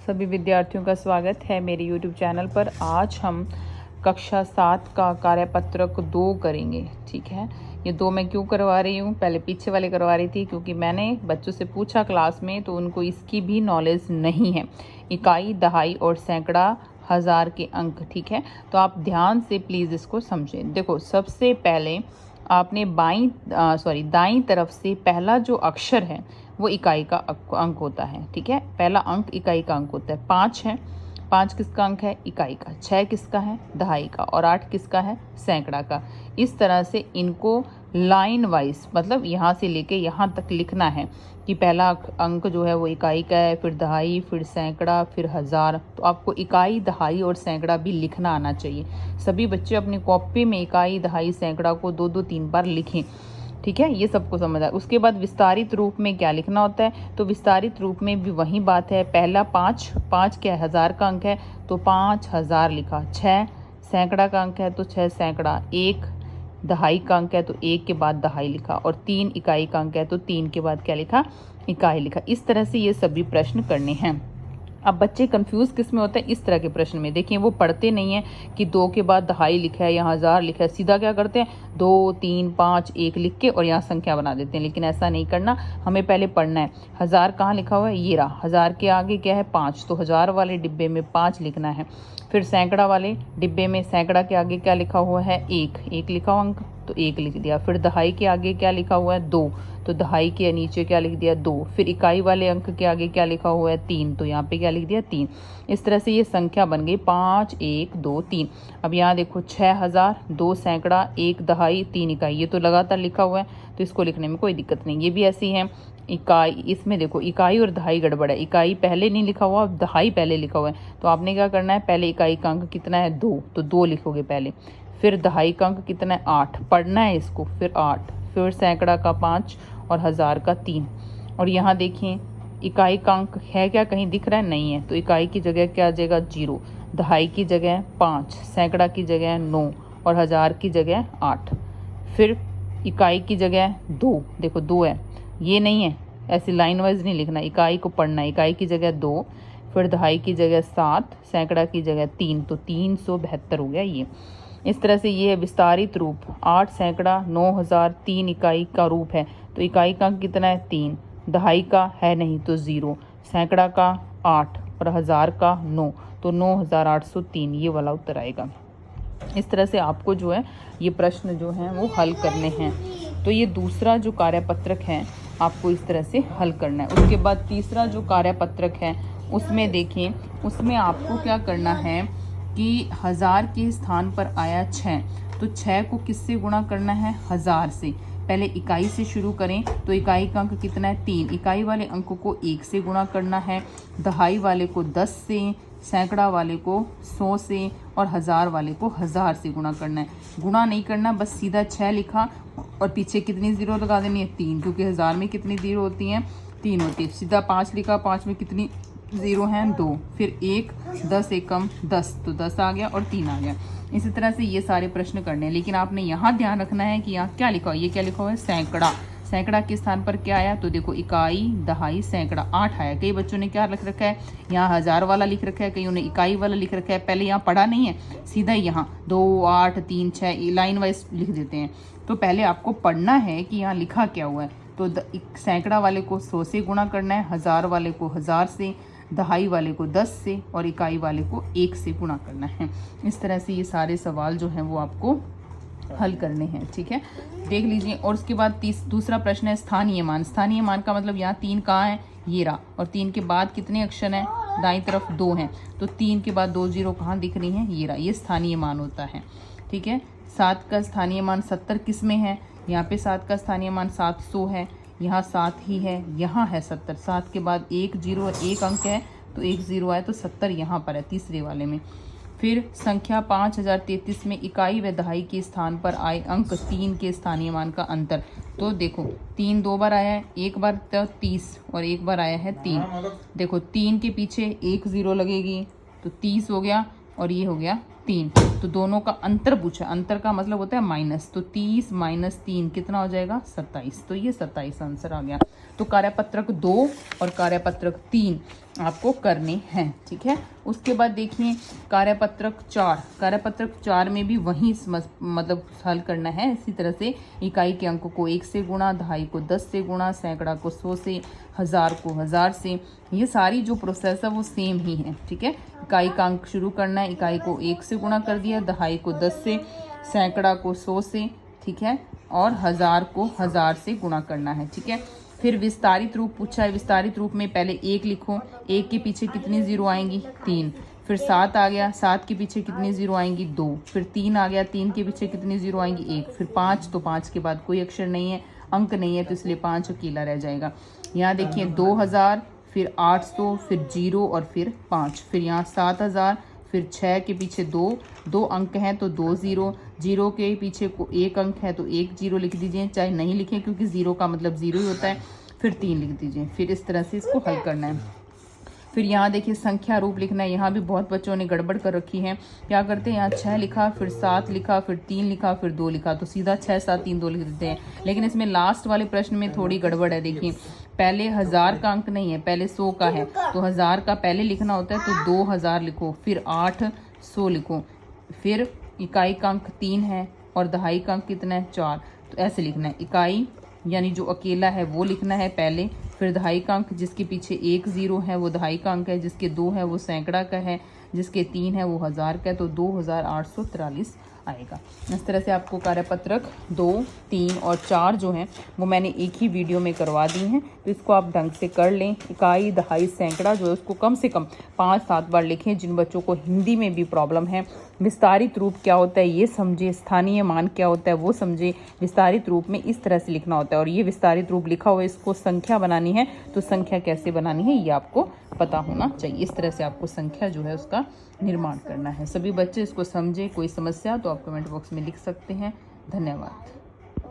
सभी विद्यार्थियों का स्वागत है मेरे YouTube चैनल पर। आज हम कक्षा 7 का कार्यपत्रक 2 करेंगे। ठीक है, ये 2 मैं क्यों करवा रही हूँ, पहले पीछे वाले करवा रही थी क्योंकि मैंने बच्चों से पूछा क्लास में तो उनको इसकी भी नॉलेज नहीं है। इकाई, दहाई और सैकड़ा, हज़ार के अंक। ठीक है, तो आप ध्यान से प्लीज़ इसको समझें। देखो, सबसे पहले आपने दाईं तरफ से पहला जो अक्षर है वो इकाई का अंक होता है। ठीक है, पहला अंक इकाई का अंक होता है। 5 है, 5 किसका अंक है? इकाई का। 6 किसका है? दहाई का। और 8 किसका है? सैकड़ा का। इस तरह से इनको लाइन वाइज, मतलब यहाँ से लेके यहाँ तक लिखना है कि पहला अंक जो है वो इकाई का है, फिर दहाई, फिर सैकड़ा, फिर हज़ार। तो आपको इकाई, दहाई और सैकड़ा भी लिखना आना चाहिए। सभी बच्चे अपनी कॉपी में इकाई, दहाई, सैकड़ा को 2-2, 3 बार लिखें। ठीक है, ये सबको समझ आए। उसके बाद विस्तारित रूप में क्या लिखना होता है, तो विस्तारित रूप में भी वही बात है। पहला 5 क्या है? हज़ार का अंक है तो 5000 लिखा। 6 सैकड़ा का अंक है तो 6 सैकड़ा। 1 दहाई का अंक है तो 1 के बाद दहाई लिखा। और 3 इकाई का अंक है तो 3 के बाद क्या लिखा? इकाई लिखा। इस तरह से ये सभी प्रश्न करने हैं। अब बच्चे कंफ्यूज किस में होते हैं? इस तरह के प्रश्न में। देखिए, वो पढ़ते नहीं है कि 2 के बाद दहाई लिखा है या हज़ार लिखा है। सीधा क्या करते हैं? 2, 3, 5, 1 लिख के और यहाँ संख्या बना देते हैं। लेकिन ऐसा नहीं करना, हमें पहले पढ़ना है। हज़ार कहाँ लिखा हुआ है? ये रहा। हज़ार के आगे क्या है? 5, तो हज़ार वाले डिब्बे में 5 लिखना है। फिर सैकड़ा वाले डिब्बे में सैकड़ा के आगे क्या लिखा हुआ है? 1 लिखा हुआ अंक तो 1 लिख दिया। फिर दहाई के आगे क्या लिखा हुआ है? 2, तो दहाई के नीचे क्या लिख दिया? 2। फिर इकाई वाले अंक के आगे क्या लिखा हुआ है? 3, तो यहाँ पे क्या लिख दिया? 3। इस तरह से ये संख्या बन गई 5, 1, 2, 3। अब यहाँ देखो, 6000, 2 सैकड़ा, 1 दहाई, 3 इकाई। ये तो लगातार लिखा हुआ है तो इसको लिखने में कोई दिक्कत नहीं। ये भी ऐसी है। इकाई, इसमें देखो इकाई और दहाई गड़बड़ है। इकाई पहले नहीं लिखा हुआ, दहाई पहले लिखा हुआ है। तो आपने क्या करना है? पहले इकाई का अंक कितना है? 2, तो 2 लिखोगे पहले। फिर दहाई का अंक कितना है? 8, पढ़ना है इसको। फिर 8, फिर सैकड़ा का 5 और हज़ार का 3। और यहाँ देखिए, इकाई का अंक है क्या? कहीं दिख रहा है? नहीं है। तो इकाई की जगह क्या आ जाएगा? 0। दहाई की जगह 5, सैकड़ा की जगह 9 और हज़ार की जगह 8। फिर इकाई की जगह 2, देखो 2 है, ये नहीं है। ऐसे लाइन वाइज नहीं लिखना, इकाई को पढ़ना है। इकाई की जगह 2, फिर दहाई की जगह 7, सैकड़ा की जगह 3, तो 372 हो गया ये। इस तरह से ये है विस्तारित रूप। 8 सैकड़ा, 9000, 3 इकाई का रूप है। तो इकाई का कितना है? 3। दहाई का है नहीं तो 0। सैकड़ा का 8 और हज़ार का 9, तो 9803 ये वाला उत्तर आएगा। इस तरह से आपको जो है ये प्रश्न जो हैं वो हल करने हैं। तो ये दूसरा जो कार्यपत्रक है आपको इस तरह से हल करना है। उसके बाद तीसरा जो कार्यपत्रक है उसमें देखें, उसमें आपको क्या करना है कि हज़ार के स्थान पर आया 6, तो 6 को किससे गुणा करना है? हज़ार से। पहले इकाई से शुरू करें तो इकाई का अंक कितना है? 3। इकाई वाले अंक को 1 से गुणा करना है, दहाई वाले को 10 से, सैकड़ा वाले को 100 से और हज़ार वाले को 1000 से गुणा करना है। गुणा नहीं करना, बस सीधा 6 लिखा और पीछे कितनी ज़ीरो लगा देनी है? 3, क्योंकि हज़ार में कितनी ज़ीरो होती हैं? 3 होती है। सीधा 5 लिखा, 5 में कितनी ज़ीरो हैं? 2। फिर 1, 10 एकम 10, तो 10 आ गया और 3 आ गया। इसी तरह से ये सारे प्रश्न करने हैं। लेकिन आपने यहाँ ध्यान रखना है कि यहाँ क्या लिखा हुआ है? ये क्या लिखा हुआ है? सैकड़ा। सैकड़ा के स्थान पर क्या आया? तो देखो, इकाई, दहाई, सैकड़ा 8 आया। कई बच्चों ने क्या लिख रखा है? यहाँ हज़ार वाला लिख रखा है, कईयों ने इकाई वाला लिख रखा है। पहले यहाँ पढ़ा नहीं है, सीधा यहाँ 2, 8, 3, 6 लाइन वाइज लिख देते हैं। तो पहले आपको पढ़ना है कि यहाँ लिखा क्या हुआ है। तो सैकड़ा वाले को 100 से गुणा करना है, हज़ार वाले को 1000 से, दहाई वाले को 10 से और इकाई वाले को 1 से गुणा करना है। इस तरह से ये सारे सवाल जो हैं वो आपको हल करने हैं। ठीक है, देख लीजिए। और उसके बाद दूसरा प्रश्न है स्थानीय मान। स्थानीय मान का मतलब यहाँ 3 कहाँ है? ये रहा। और 3 के बाद कितने अक्षर हैं? दाईं तरफ 2 हैं, तो 3 के बाद 2 जीरो कहाँ दिख रही हैं? ये रहा। ये स्थानीय मान होता है। ठीक है, 7 का स्थानीय मान 70 किस में है? यहाँ पे 7 का स्थानीय मान 700 है, यहाँ 7 ही है, यहाँ है 70। 7 के बाद 1 जीरो, 1 अंक है तो 1 जीरो आए तो 70 यहाँ पर है तीसरे वाले में। फिर संख्या 5033 में इकाई व दहाई के स्थान पर आए अंक 3 के स्थानीय मान का अंतर। तो देखो, 3 2 बार आया है, एक बार तो 30 और एक बार आया है 3। देखो, 3 के पीछे 1 0 लगेगी तो 30 हो गया और ये हो गया 3। तो दोनों का अंतर पूछा, अंतर का मतलब होता है माइनस, तो 30 माइनस 3 कितना हो जाएगा 27। तो ये 27 आंसर आ गया। तो कार्यपत्रक 2 और कार्यपत्रक 3 आपको करने हैं, ठीक है। उसके बाद देखिए कार्यपत्रक 4, कार्यपत्रक 4 में भी वही मतलब हल करना है इसी तरह से। इकाई के अंक को 1 से गुणा, दहाई को 10 से गुणा, सैकड़ा को 100 से, हज़ार को 1000 से। ये सारी जो प्रोसेस है वो सेम ही है, ठीक है। इकाई का अंक शुरू करना है, इकाई को 1 से गुणा कर दिया, दहाई को 10 से, सैकड़ा को 100 से, ठीक है, और 1000 को 1000 से गुणा करना है, ठीक है। फिर विस्तारित रूप पूछा है, विस्तारित रूप में पहले 1 लिखो, 1 के पीछे कितनी जीरो आएंगी 3, फिर 7 आ गया, 7 के पीछे कितनी जीरो आएंगी 2, फिर 3 आ गया, 3 के पीछे कितनी जीरो आएंगी 1, फिर 5, तो 5 के बाद कोई अक्षर नहीं है, अंक नहीं है, तो इसलिए 5 अकेला रह जाएगा। यहाँ देखिए 2000, फिर 800, फिर 0 और फिर 5, फिर यहाँ 7000, फिर 6 के पीछे 2 अंक हैं तो 2 0, 0 के पीछे को 1 अंक है तो 1 0 लिख दीजिए, चाहे नहीं लिखें क्योंकि 0 का मतलब 0 ही होता है, फिर 3 लिख दीजिए। फिर इस तरह से इसको हल करना है। फिर यहाँ देखिए संख्या रूप लिखना है, यहाँ भी बहुत बच्चों ने गड़बड़ कर रखी है। क्या करते हैं, यहाँ 6 लिखा, फिर 7 लिखा, फिर 3 लिखा, फिर 2 लिखा, तो सीधा 6 7 3 2 लिख देते हैं। लेकिन इसमें लास्ट वाले प्रश्न में थोड़ी गड़बड़ है। देखिए पहले 1000 का अंक नहीं है, पहले 100 का है, तो 1000 का पहले लिखना होता है, तो 2000 लिखो, फिर 800 लिखो, फिर इकाई का अंक 3 है और दहाई का अंक कितना है 4, तो ऐसे लिखना है। इकाई यानी जो अकेला है वो लिखना है पहले, फिर दहाई का अंक जिसके पीछे 1 0 है वो दहाई का अंक है, जिसके 2 है वो सैकड़ा का है, जिसके 3 है वो 1000 का है, तो 2843 आएगा। इस तरह से आपको कार्यपत्रक 2, 3 और 4 जो हैं वो मैंने एक ही वीडियो में करवा दी हैं, तो इसको आप ढंग से कर लें। इकाई, दहाई, सैकड़ा जो है उसको कम से कम 5-7 बार लिखें। जिन बच्चों को हिंदी में भी प्रॉब्लम है, विस्तारित रूप क्या होता है ये समझे, स्थानीय मान क्या होता है वो समझे, विस्तारित रूप में इस तरह से लिखना होता है। और ये विस्तारित रूप लिखा हुआ है, इसको संख्या बनानी है, तो संख्या कैसे बनानी है ये आपको पता होना चाहिए। इस तरह से आपको संख्या जो है उसका निर्माण करना है। सभी बच्चे इसको समझे। कोई समस्या तो आप कमेंट बॉक्स में लिख सकते हैं। धन्यवाद।